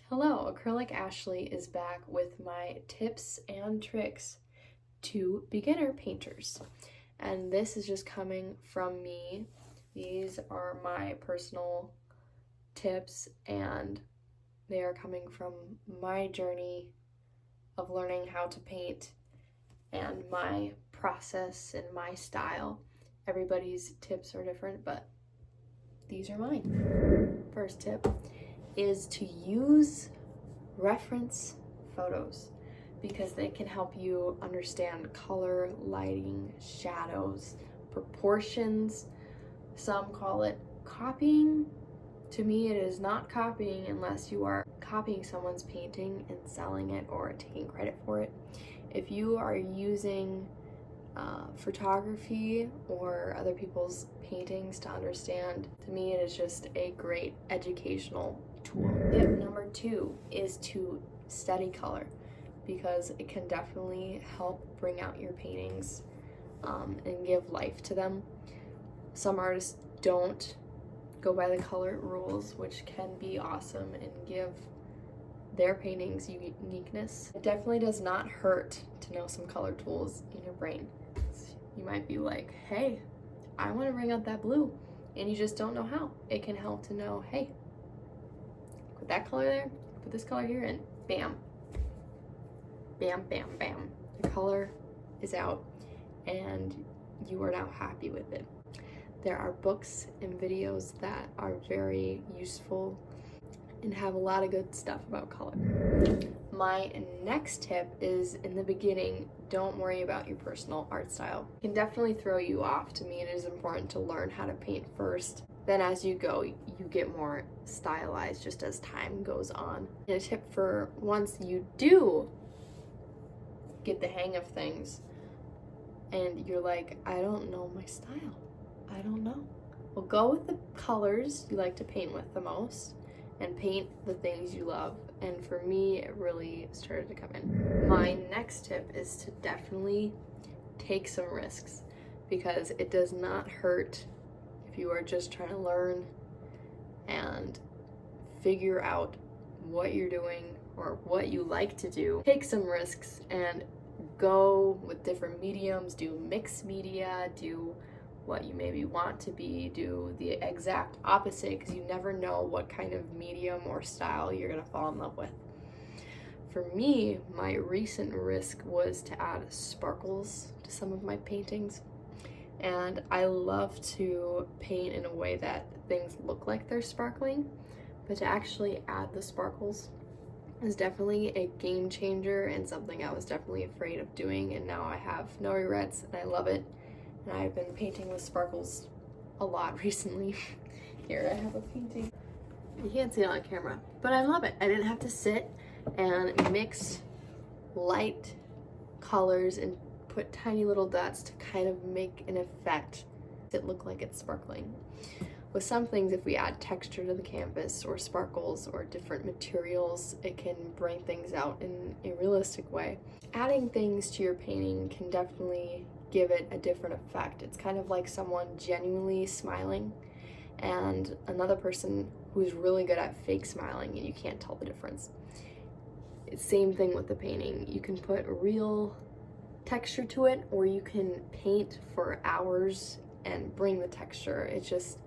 Hello, Acrylic Ashley is back with my tips and tricks to beginner painters. And this is just coming from me. These are my personal tips and they are coming from my journey of learning how to paint and my process and my style. Everybody's tips are different, but these are mine. First tip is to use reference photos because they can help you understand color, lighting, shadows, proportions. Some call it copying. To me, it is not copying unless you are copying someone's painting and selling it or taking credit for it. If you are using photography or other people's paintings to understand, to me it is just a great educational tool. Tip number 2 is to study color because it can definitely help bring out your paintings and give life to them. Some artists don't go by the color rules, which can be awesome and give their paintings uniqueness. It definitely does not hurt to know some color tools in your brain. You might be like, hey, I want to bring out that blue, and you just don't know how. It can help to know, hey, put that color there, put this color here, and bam, bam, bam, bam. The color is out, and you are now happy with it. There are books and videos that are very useful and have a lot of good stuff about color. My next tip is, in the beginning, don't worry about your personal art style. It can definitely throw you off. To me, it is important to learn how to paint first. Then as you go, you get more stylized just as time goes on. And a tip for once you do get the hang of things and you're like, I don't know my style. I don't know. Well, go with the colors you like to paint with the most and paint the things you love. And for me, it really started to come in. My next tip is to definitely take some risks because it does not hurt if you are just trying to learn and figure out what you're doing or what you like to do. Take some risks and go with different mediums, do mixed media, do what you maybe want to be, do the exact opposite, because you never know what kind of medium or style you're gonna fall in love with. For me, my recent risk was to add sparkles to some of my paintings, and I love to paint in a way that things look like they're sparkling, but to actually add the sparkles is definitely a game changer and something I was definitely afraid of doing, and now I have no regrets and I love it. And I've been painting with sparkles a lot recently. Here I have a painting. You can't see it on camera, but I love it. I didn't have to sit and mix light colors and put tiny little dots to kind of make an effect that look like it's sparkling. With some things, if we add texture to the canvas or sparkles or different materials, it can bring things out in a realistic way. Adding things to your painting can definitely give it a different effect. It's kind of like someone genuinely smiling and another person who's really good at fake smiling and you can't tell the difference. Same thing with the painting. You can put real texture to it or you can paint for hours and bring the texture. It's just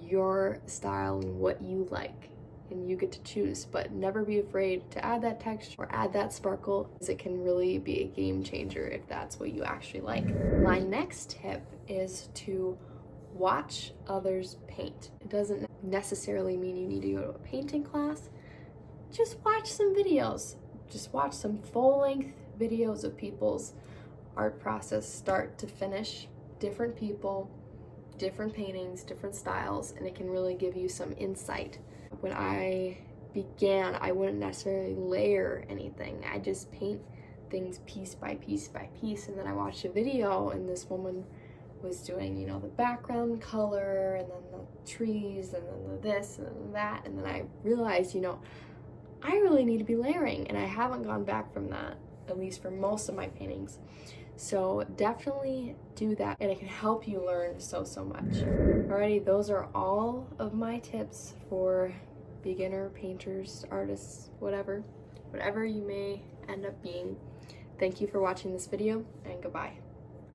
your style and what you like, and you get to choose, but never be afraid to add that texture or add that sparkle, because it can really be a game changer if that's what you actually like. My next tip is to watch others paint. It doesn't necessarily mean you need to go to a painting class. Just watch some videos. Just watch some full-length videos of people's art process start to finish, different people, different paintings, different styles, and it can really give you some insight. When I began, I wouldn't necessarily layer anything. I just paint things piece by piece by piece, and then I watched a video and this woman was doing, you know, the background color and then the trees and then the this and then that, and then I realized, you know, I really need to be layering, and I haven't gone back from that, at least for most of my paintings. So definitely do that, and it can help you learn so much. Alrighty, those are all of my tips for beginner, painters, artists, whatever you may end up being. Thank you for watching this video, and goodbye.